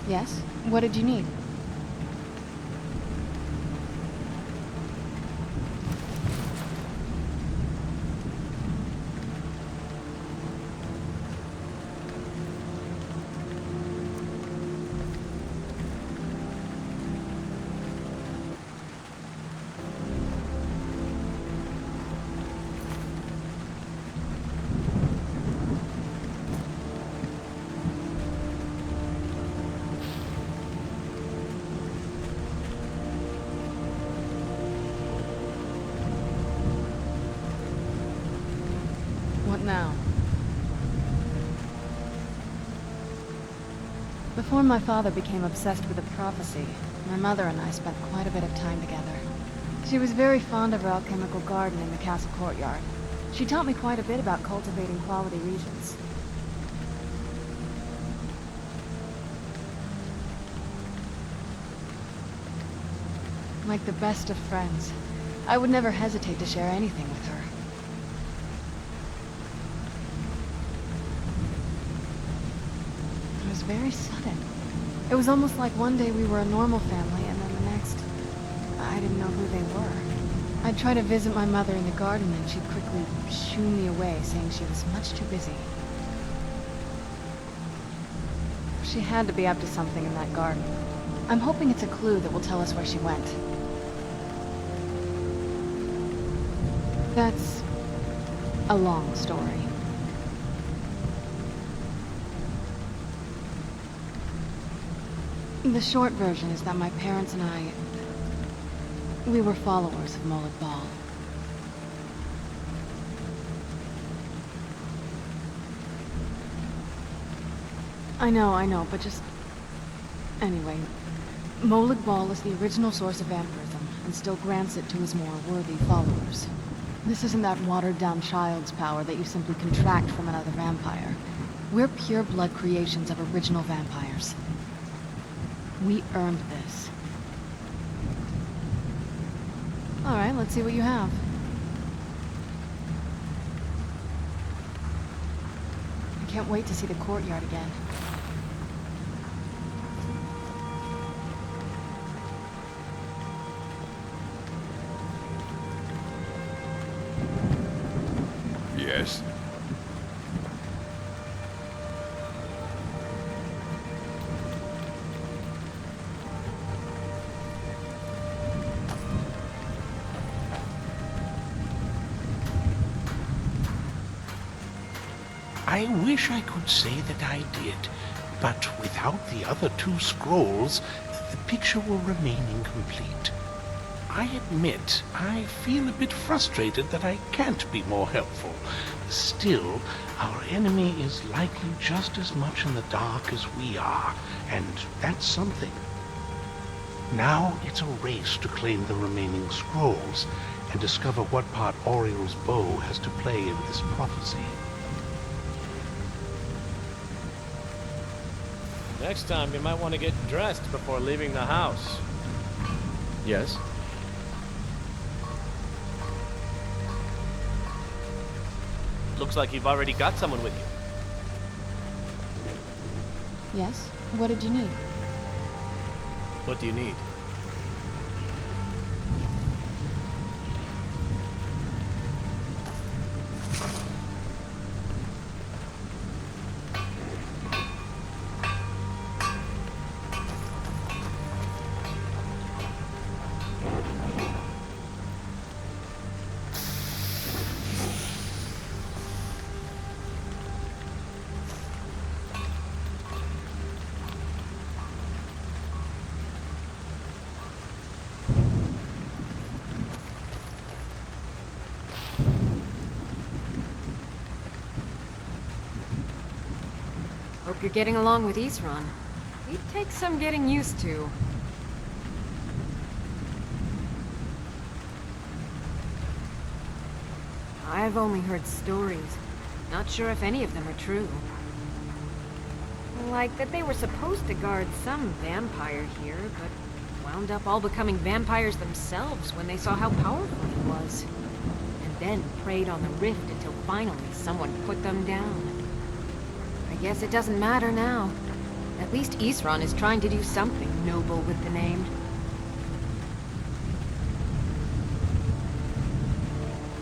Yes? What did you need? What now? Before my father became obsessed with a prophecy, my mother and I spent quite a bit of time together. She was very fond of her alchemical garden in the castle courtyard. She taught me quite a bit about cultivating quality regions. Like the best of friends, I would never hesitate to share anything with her. It was very sudden. It was almost like one day we were a normal family, and then the next, I didn't know who they were. I'd try to visit my mother in the garden, and she'd quickly shoo me away, saying she was much too busy. She had to be up to something in that garden. I'm hoping it's a clue that will tell us where she went. That's a long story. The short version is that my parents and we were followers of Molag Bal. I know, but just... Anyway, Molag Bal is the original source of vampirism, and still grants it to his more worthy followers. This isn't that watered-down child's power that you simply contract from another vampire. We're pure blood creations of original vampires. We earned this. Alright, let's see what you have. I can't wait to see the courtyard again. Yes. I wish I could say that I did, but without the other two scrolls, the picture will remain incomplete. I admit I feel a bit frustrated that I can't be more helpful. Still, our enemy is likely just as much in the dark as we are, and that's something. Now it's a race to claim the remaining scrolls and discover what part Auriel's bow has to play in this prophecy. Next time, you might want to get dressed before leaving the house. Yes? Looks like you've already got someone with you. Yes? What did you need? What do you need? Hope you're getting along with Isran. He'd take some getting used to. I've only heard stories. Not sure if any of them are true. Like that they were supposed to guard some vampire here, but wound up all becoming vampires themselves when they saw how powerful he was. And then preyed on the rift until finally someone put them down. I guess it doesn't matter now. At least Isran is trying to do something noble with the name.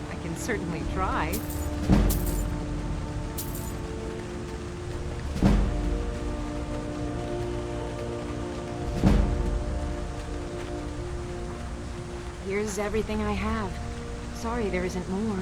I can certainly try. Here's everything I have. Sorry there isn't more.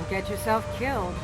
Don't get yourself killed.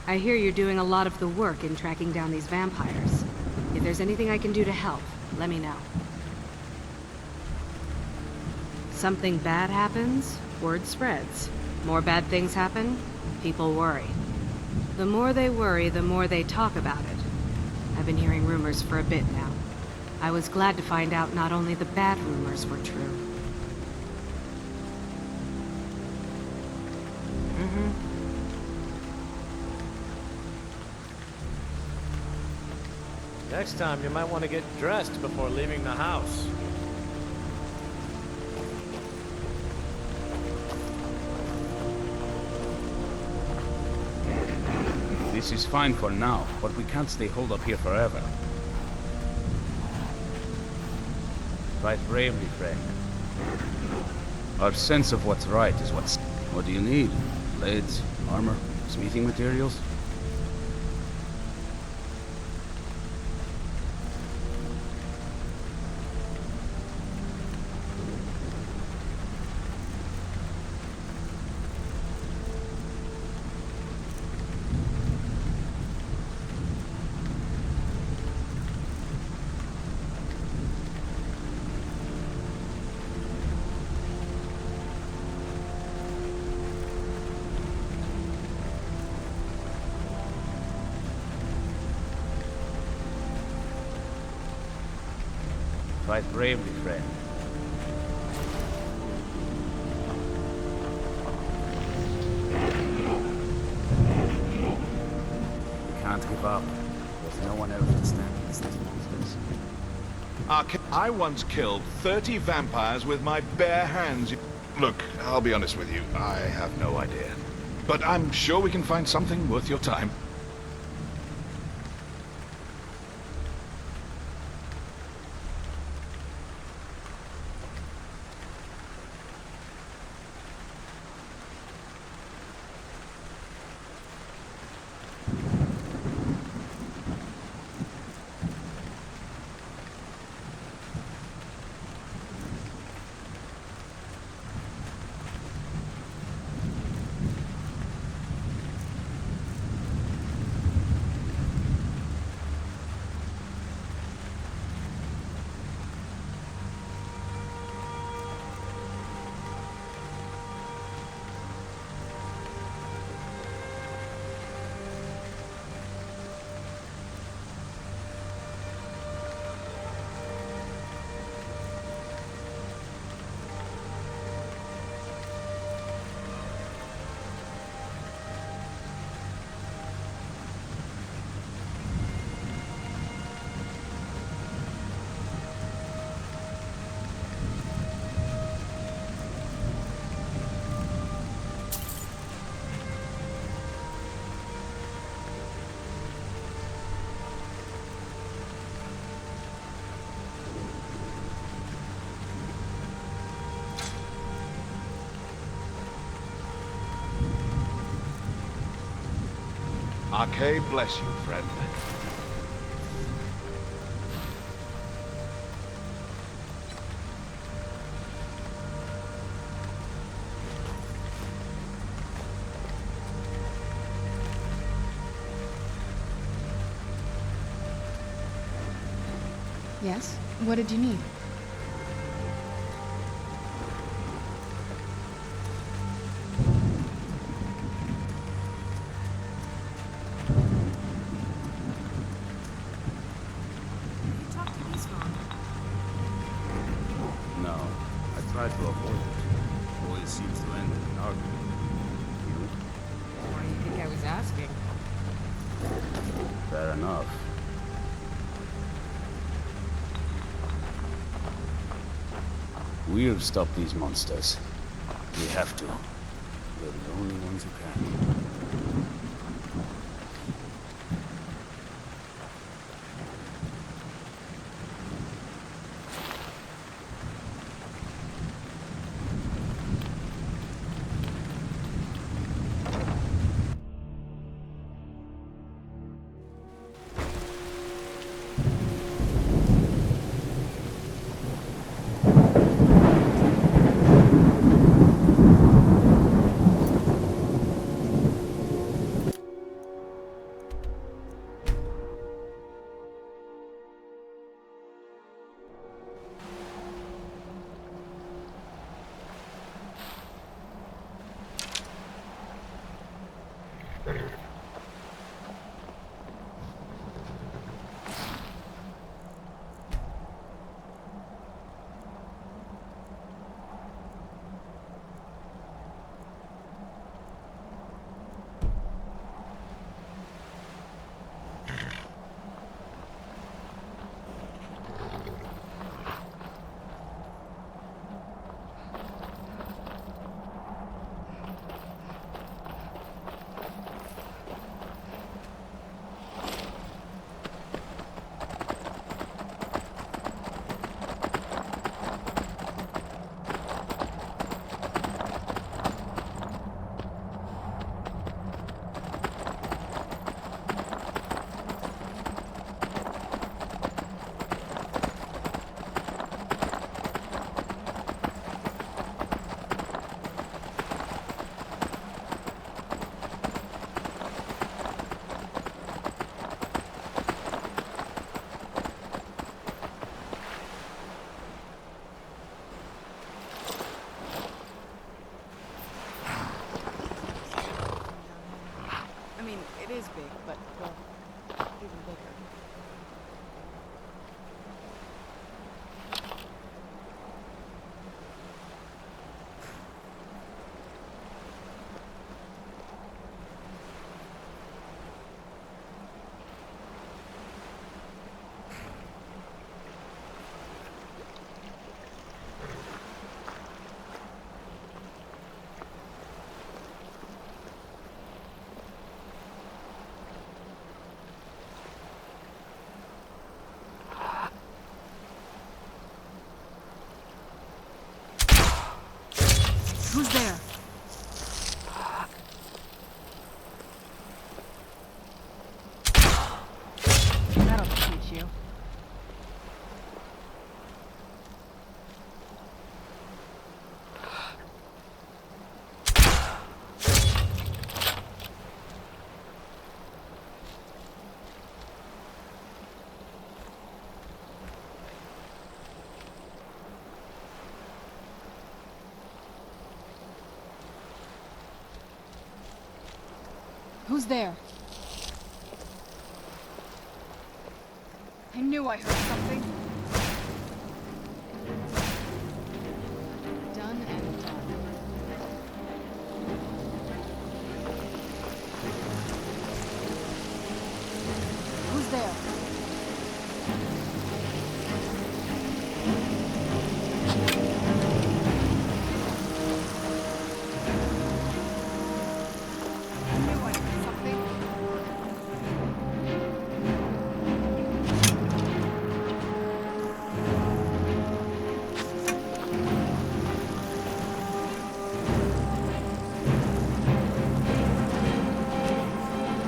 I hear you're doing a lot of the work in tracking down these vampires. If there's anything I can do to help, let me know. Something bad happens, word spreads. More bad things happen, people worry. The more they worry, the more they talk about it. I've been hearing rumors for a bit now. I was glad to find out not only the bad rumors were true. Next time, you might want to get dressed before leaving the house. This This is fine for now, but we can't stay holed up here forever. Fight bravely, friend. Our sense of what's right is what's... What do you need? Blades, armor, smithing materials? Fight bravely, friend. We can't give up. There's no one else to stand against these monsters. I once killed 30 vampires with my bare hands. Look, I'll be honest with you, I have no idea. But I'm sure we can find something worth your time. Arcade bless you, friend. Yes? What did you need? No, I tried to avoid it. Always seems to end in an argument. You? Why do you think I was asking? Fair enough. We'll stop these monsters. We have to. We're the only ones who can. Who's there? I knew I heard something. Done and done. Who's there? I knew I heard something.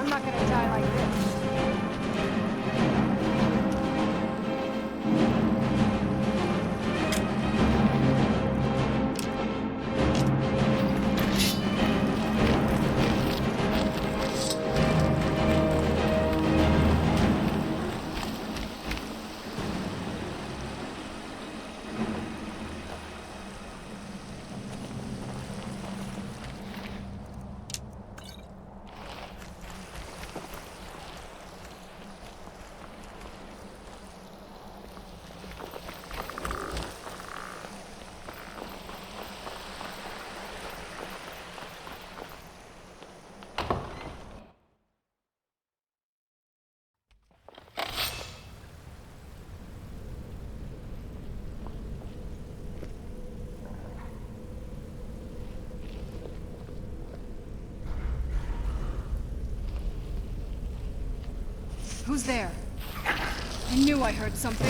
I'm not gonna die like this. Who's there? I knew I heard something.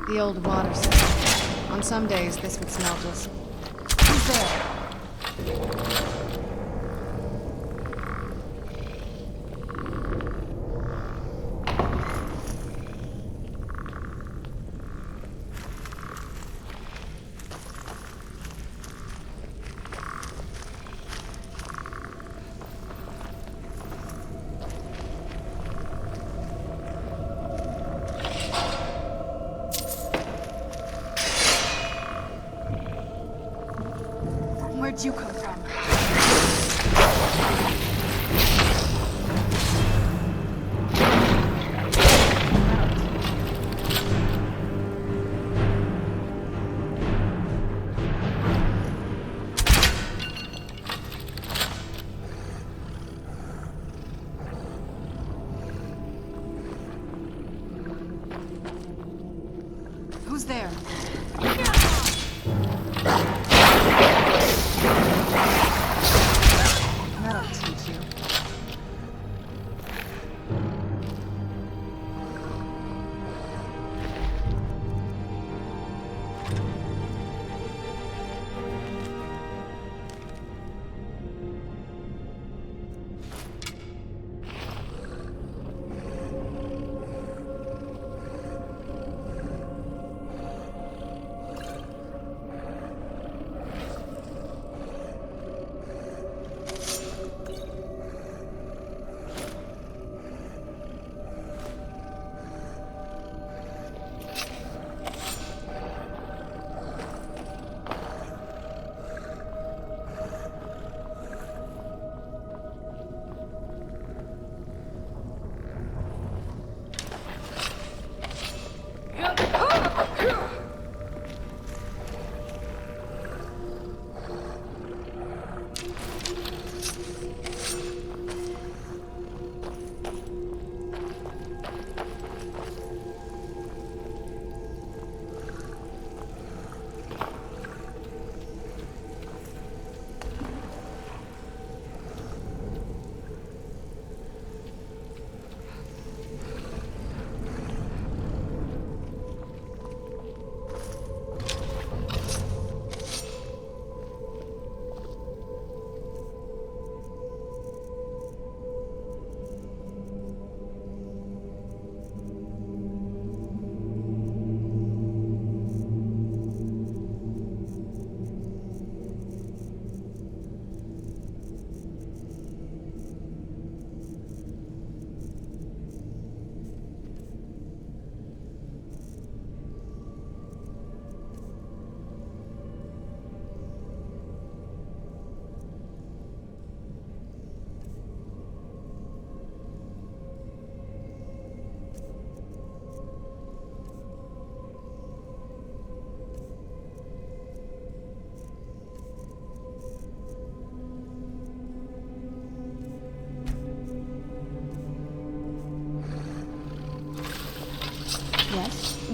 The old water system. On some days, this would smell just... Who's there? Where'd you come from? Who's there? That'll teach you.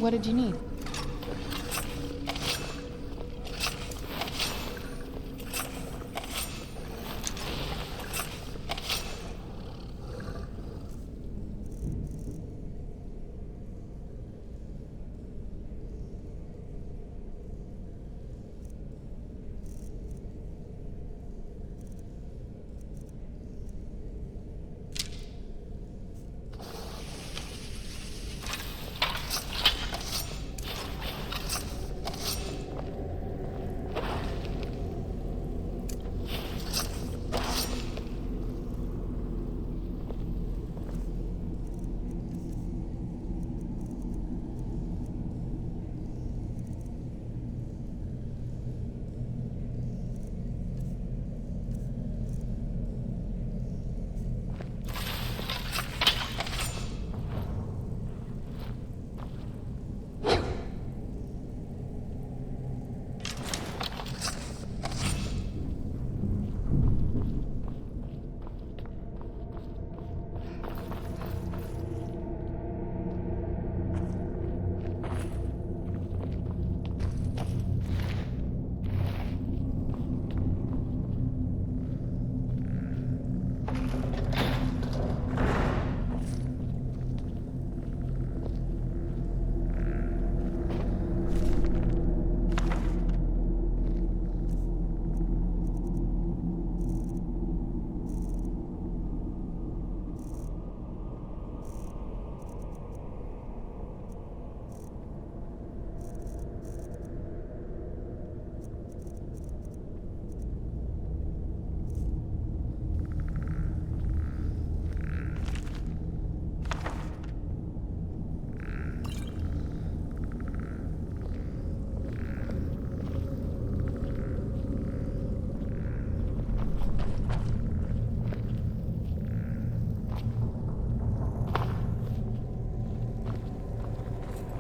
What did you need?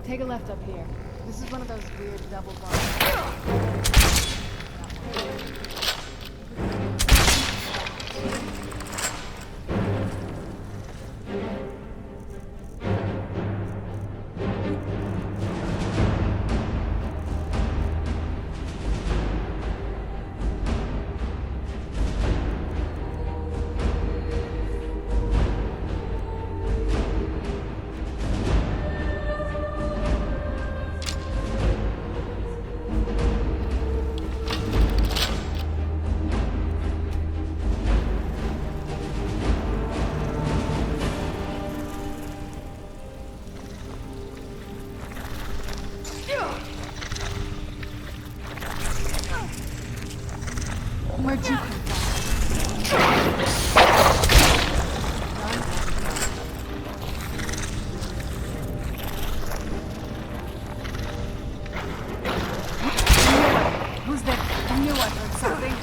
Take a left up here. This is one of those weird double bars. Where'd you come from? Who's there? I knew I heard something.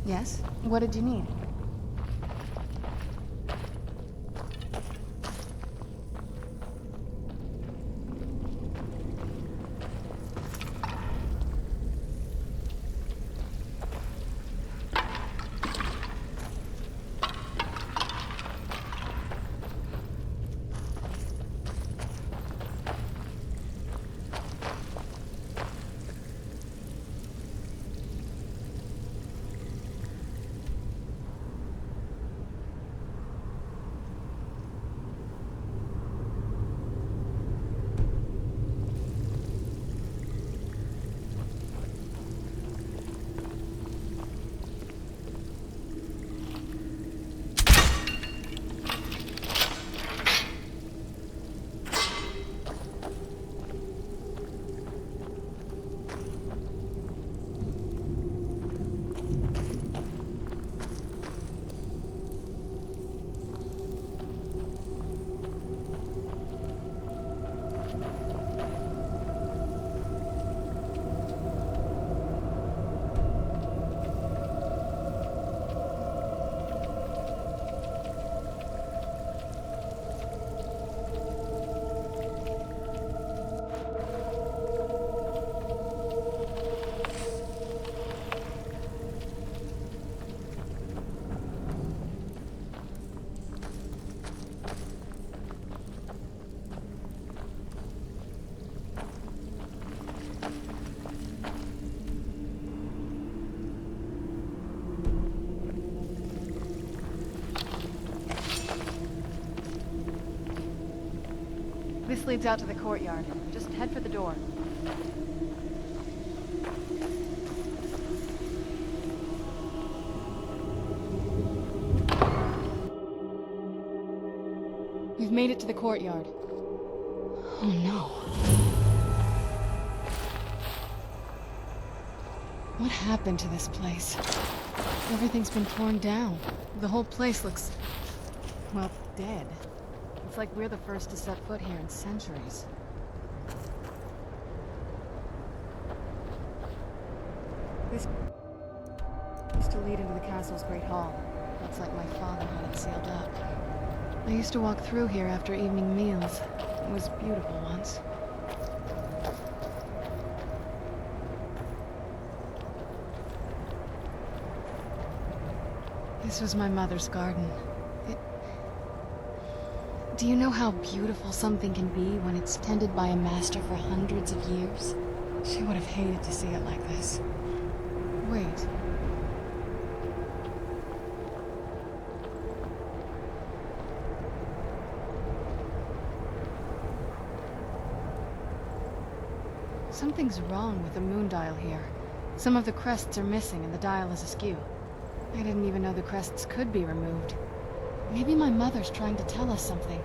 Yes? What did you need? This leads out to the courtyard. Just head for the door. We've made it to the courtyard. Oh no. What happened to this place? Everything's been torn down. The whole place looks, well, dead. It's like we're the first to set foot here in centuries. This used to lead into the castle's great hall. Looks like my father had it sealed up. I used to walk through here after evening meals. It was beautiful once. This was my mother's garden. Do you know how beautiful something can be when it's tended by a master for hundreds of years? She would have hated to see it like this. Wait. Something's wrong with the moon dial here. Some of the crests are missing and the dial is askew. I didn't even know the crests could be removed. Maybe my mother's trying to tell us something.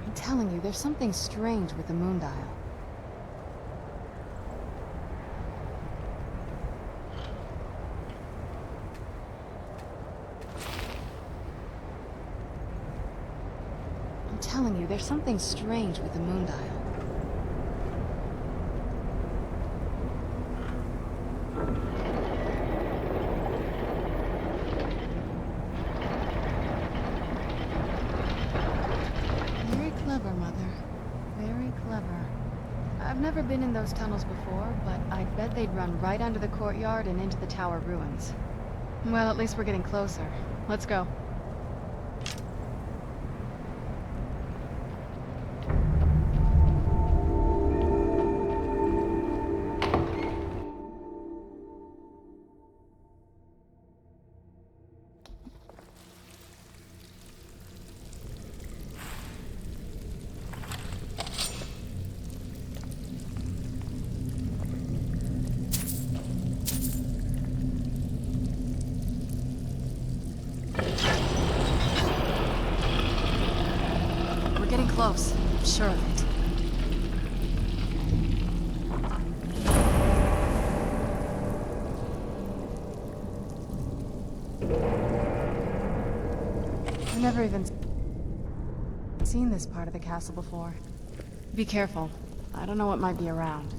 I'm telling you, there's something strange with the moon dial. I'm telling you, there's something strange with the moon dial. never been in those tunnels before, but I'd bet they'd run right under the courtyard and into the tower ruins. Well, at least we're getting closer. Let's go. We're getting close. I'm sure of it. I've never even seen this part of the castle before. Be careful. I don't know what might be around.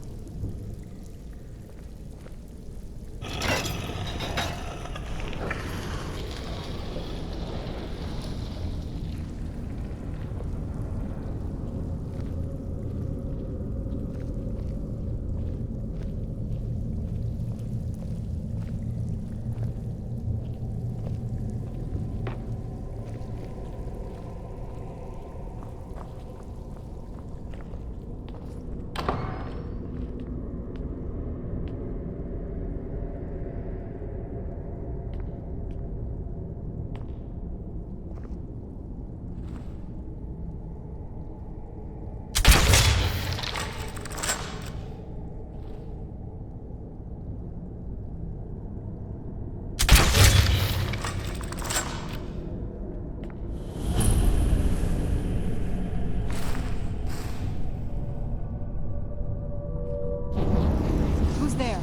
Who's there?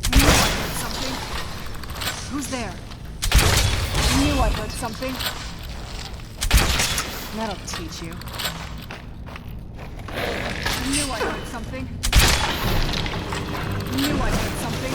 I knew I heard something. Who's there? I knew I heard something. That'll teach you. I knew I heard something. I knew I heard something.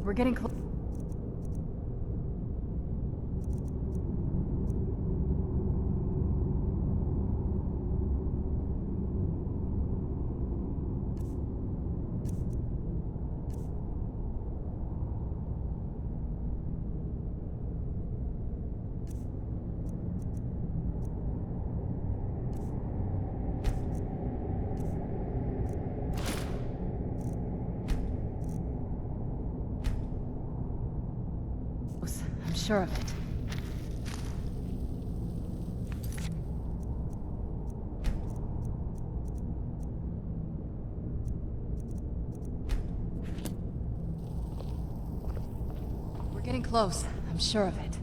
We're getting close. I'm sure of it. We're getting close. I'm sure of it.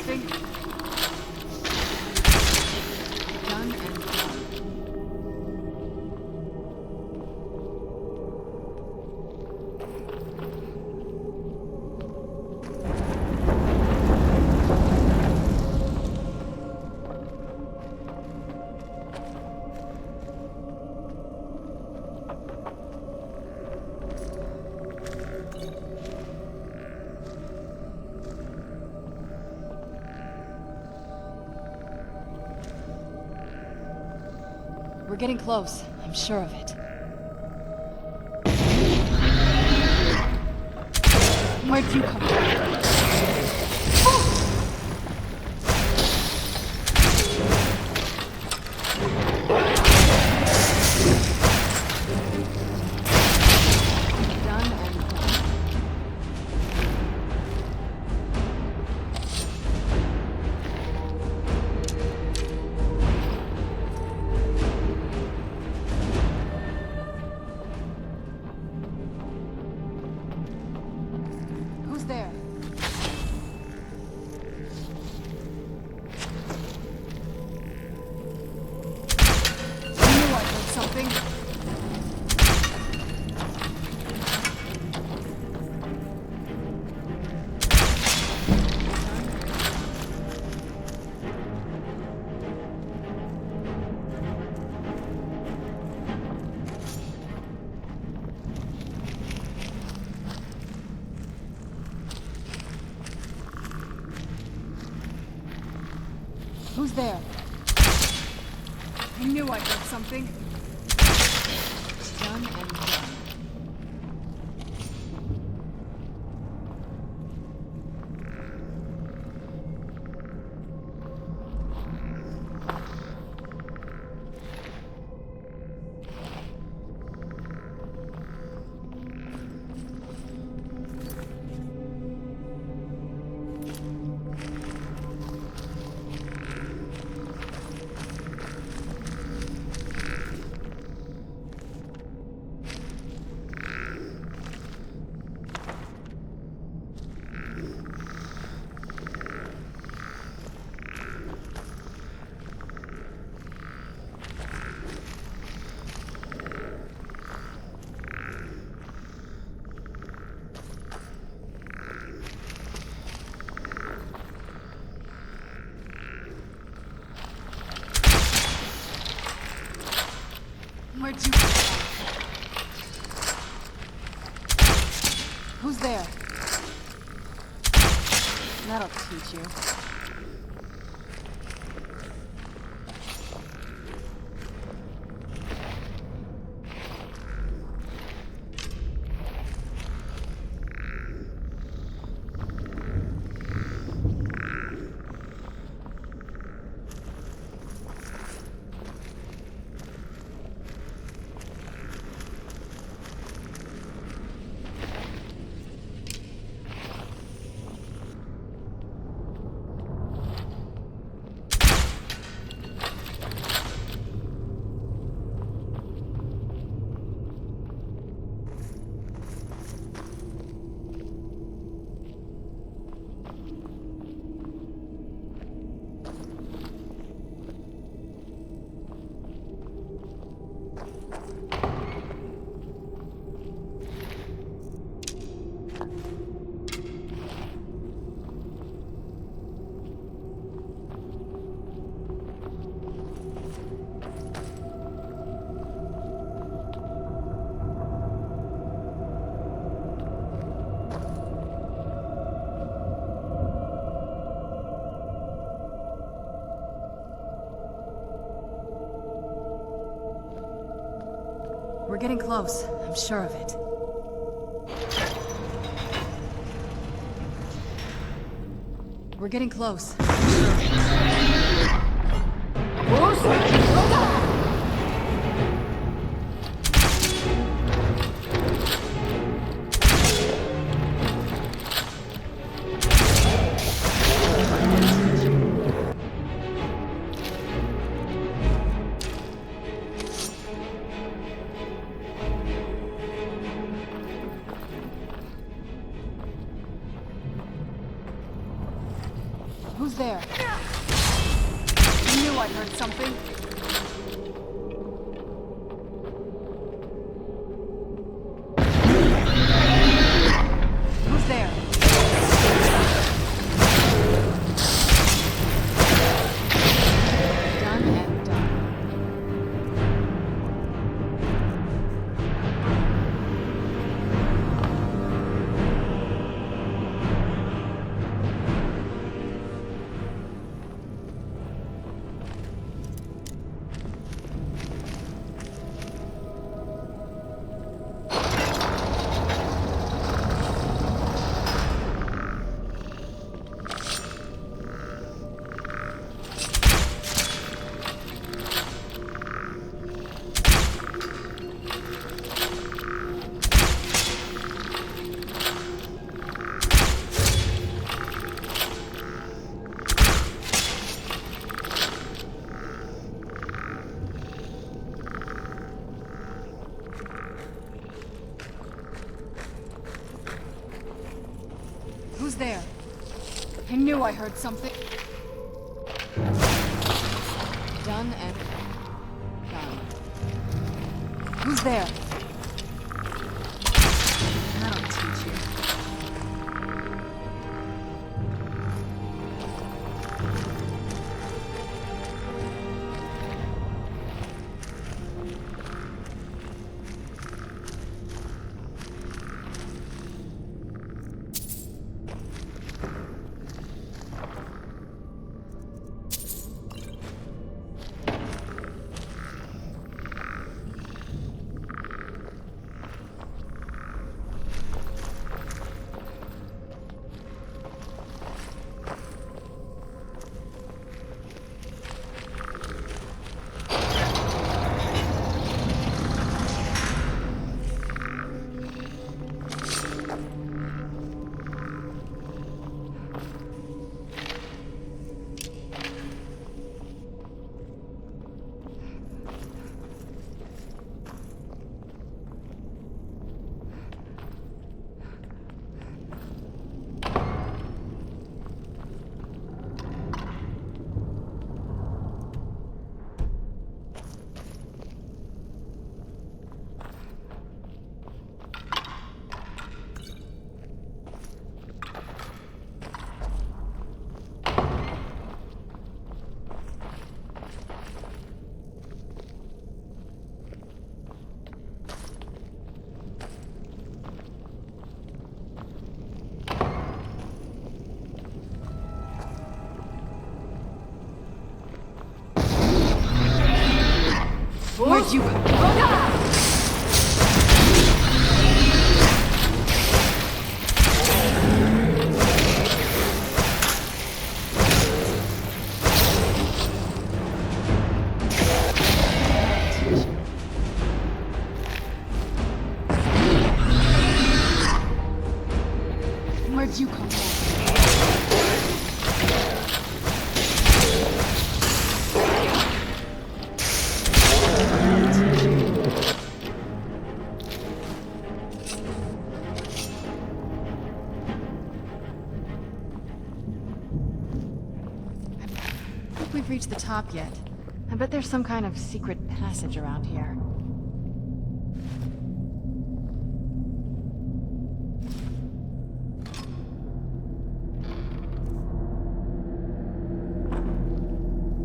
something? Done and done. We're getting close. I'm sure of it. Where'd you come from? Done and done. Who's there? I knew I heard something. Who's there? I knew I heard something. Done and done. Where'd you come from? Who's there? That'll teach you. We're getting close. I'm sure of it. We're getting close. Who's there? I knew I heard something. Who's there? Done and done. Who's there? I knew I heard something. Done and done. Who's there? That'll teach you. Where'd you come from? Where'd you come from? We've reached the top yet. I bet there's some kind of secret passage around here.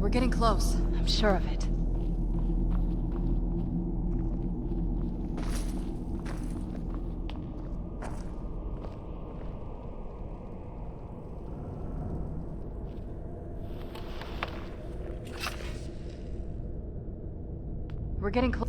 We're getting close. I'm sure of it. We're getting close.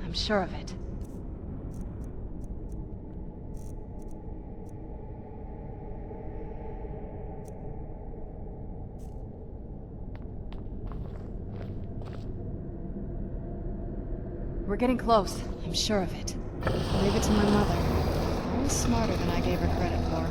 I'm sure of it. we're getting close. I'm sure of it. I'll leave it to my mother. Always smarter than I gave her credit for.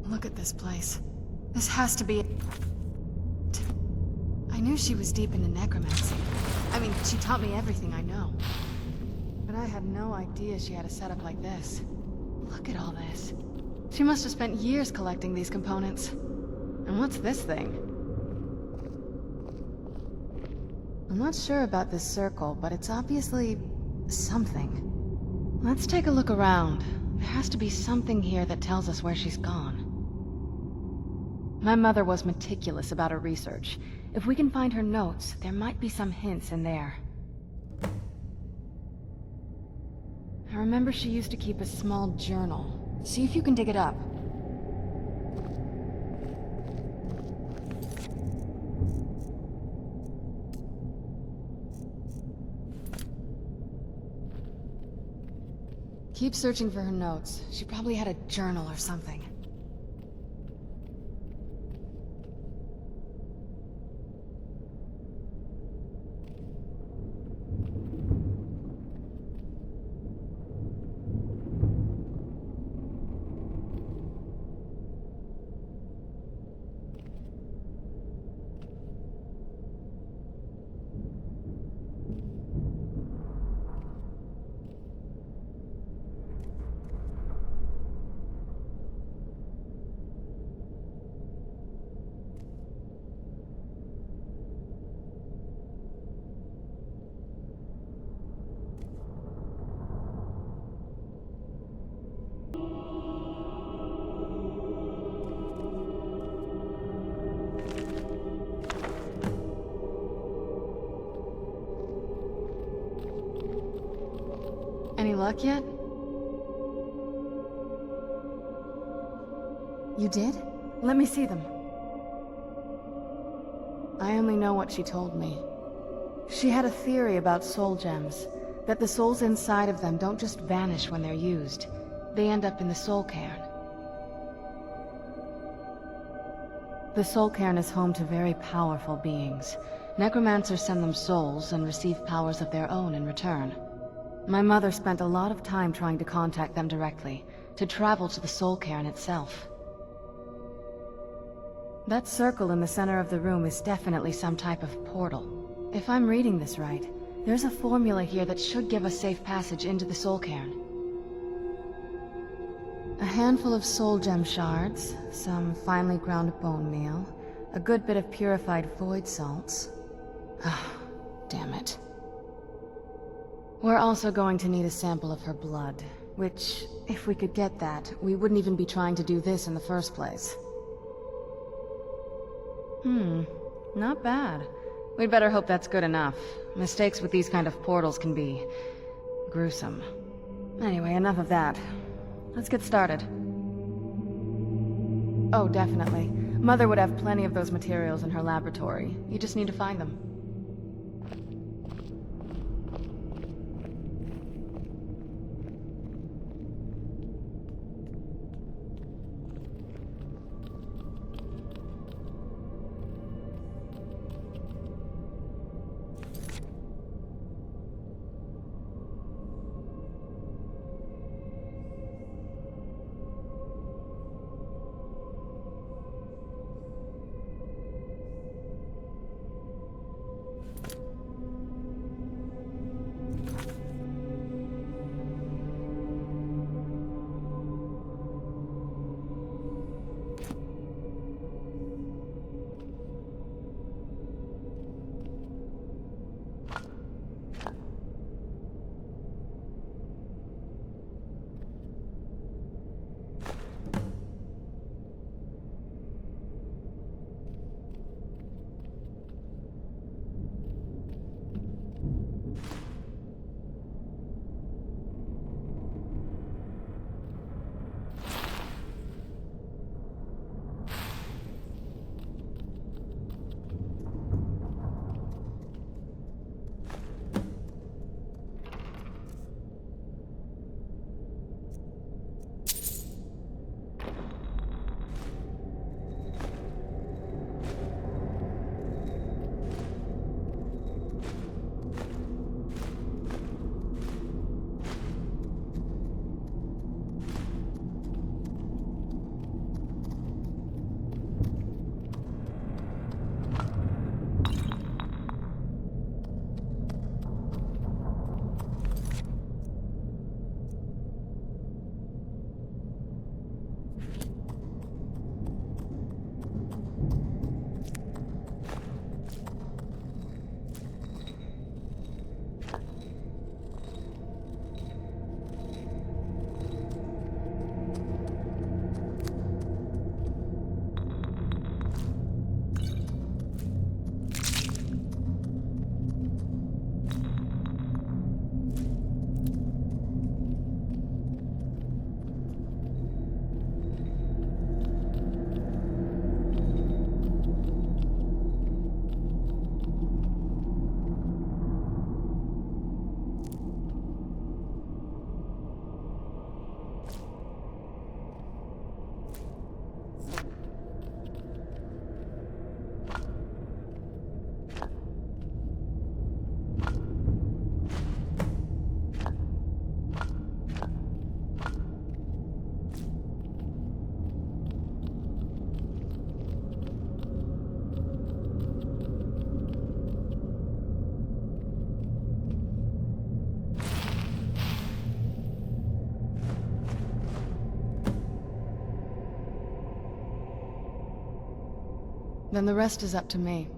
Look at this place. This has to be it. I knew she was deep into necromancy. I mean, she taught me everything I know. But I had no idea she had a setup like this. Look at all this. She must have spent years collecting these components. And what's this thing? I'm not sure about this circle, but it's obviously something. Let's take a look around. There has to be something here that tells us where she's gone. My mother was meticulous about her research. If we can find her notes, there might be some hints in there. I remember she used to keep a small journal. See if you can dig it up. Keep searching for her notes. She probably had a journal or something. Any luck yet? You did? Let me see them. I only know what she told me. She had a theory about soul gems, that the souls inside of them don't just vanish when they're used. They end up in the soul cairn. The soul cairn is home to very powerful beings. Necromancers send them souls and receive powers of their own in return. My mother spent a lot of time trying to contact them directly, to travel to the soul cairn itself. That circle in the center of the room is definitely some type of portal. If I'm reading this right, there's a formula here that should give us safe passage into the soul cairn. A handful of soul gem shards, some finely ground bone meal, a good bit of purified void salts. Ah, damn it. We're also going to need a sample of her blood, which, if we could get that, we wouldn't even be trying to do this in the first place. Not bad. We'd better hope that's good enough. Mistakes with these kind of portals can be gruesome. Anyway, enough of that. Let's get started. Oh, definitely. Mother would have plenty of those materials in her laboratory. You just need to find them. Then the rest is up to me.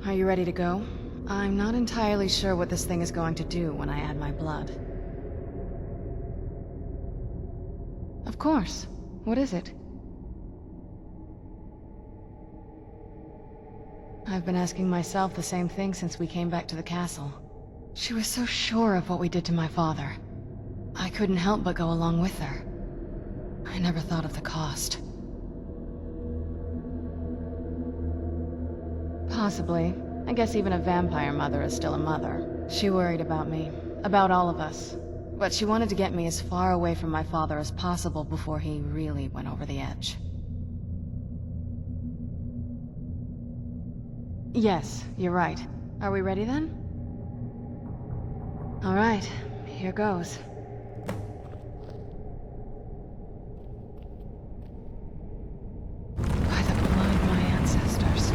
Are you ready to go? I'm not entirely sure what this thing is going to do when I add my blood. Of course. What is it? I've been asking myself the same thing since we came back to the castle. She was so sure of what we did to my father. I couldn't help but go along with her. I never thought of the cost. Possibly. I guess even a vampire mother is still a mother. She worried about me, about all of us. But she wanted to get me as far away from my father as possible before he really went over the edge. Yes, you're right. Are we ready then? All right, here goes. By the blood of my ancestors.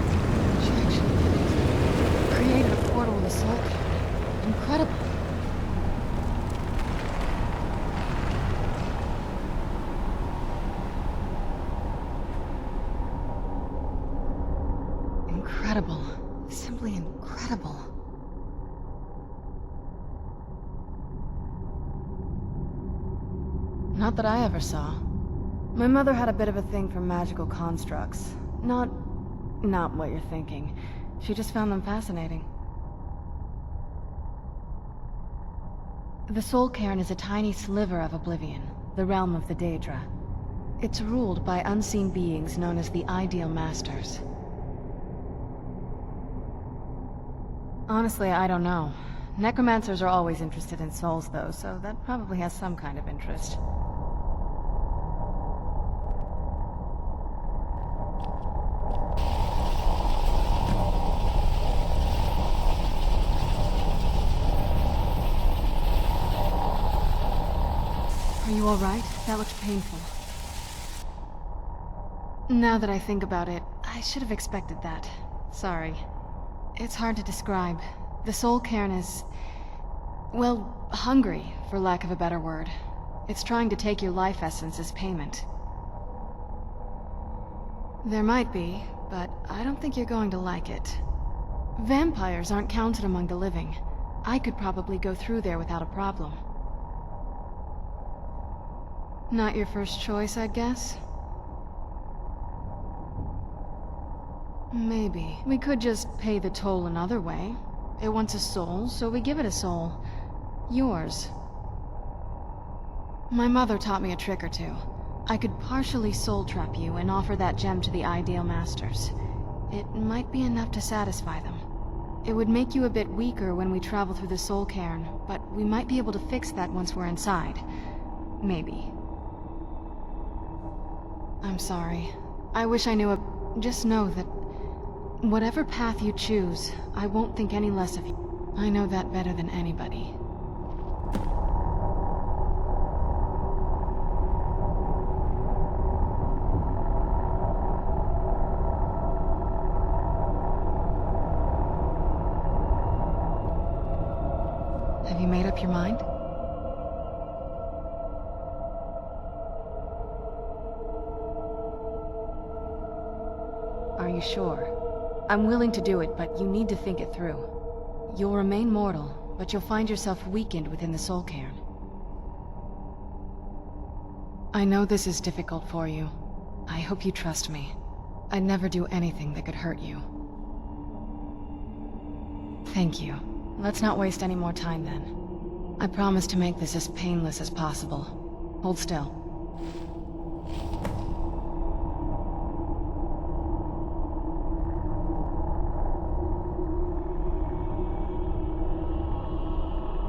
She actually did it. Created a portal with a soul cairn. Incredible. Incredible. Simply incredible. Not that I ever saw. My mother had a bit of a thing for magical constructs. Not what you're thinking. She just found them fascinating. The Soul Cairn is a tiny sliver of Oblivion, the realm of the Daedra. It's ruled by unseen beings known as the Ideal Masters. Honestly, I don't know. Necromancers are always interested in souls, though, so that probably has some kind of interest. Are you alright? That looked painful. Now that I think about it, I should have expected that. Sorry. It's hard to describe. The Soul Cairn is... well, hungry, for lack of a better word. It's trying to take your life essence as payment. There might be, but I don't think you're going to like it. Vampires aren't counted among the living. I could probably go through there without a problem. Not your first choice, I'd guess? Maybe. We could just pay the toll another way. It wants a soul, so we give it a soul. Yours. My mother taught me a trick or two. I could partially soul trap you and offer that gem to the Ideal Masters. It might be enough to satisfy them. It would make you a bit weaker when we travel through the Soul Cairn, but we might be able to fix that once we're inside. Maybe. I'm sorry. I wish I knew a... Just know that whatever path you choose, I won't think any less of you. I know that better than anybody. Have you made up your mind? Are you sure? I'm willing to do it, but you need to think it through. You'll remain mortal, but you'll find yourself weakened within the Soul Cairn. I know this is difficult for you. I hope you trust me. I'd never do anything that could hurt you. Thank you. Let's not waste any more time then. I promise to make this as painless as possible. Hold still.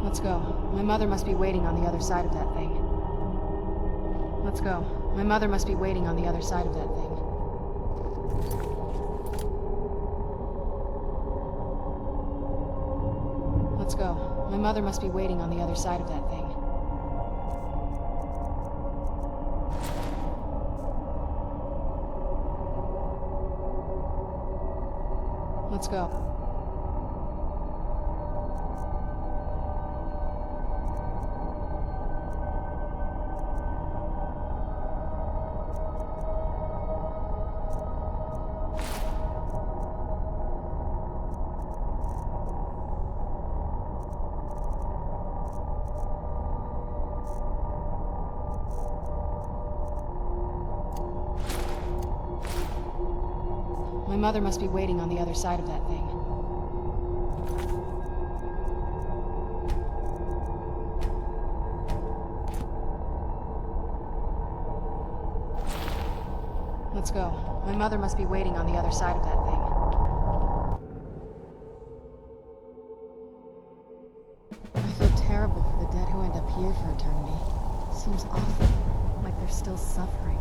Let's go. My mother must be waiting on the other side of that thing. Let's go. My mother must be waiting on the other side of that thing. Let's go. My mother must be waiting on the other side of that thing. Let's go. My mother must be waiting on the other side of that thing. Let's go. My mother must be waiting on the other side of that thing. I feel terrible for the dead who end up here for eternity. Seems awful, like they're still suffering.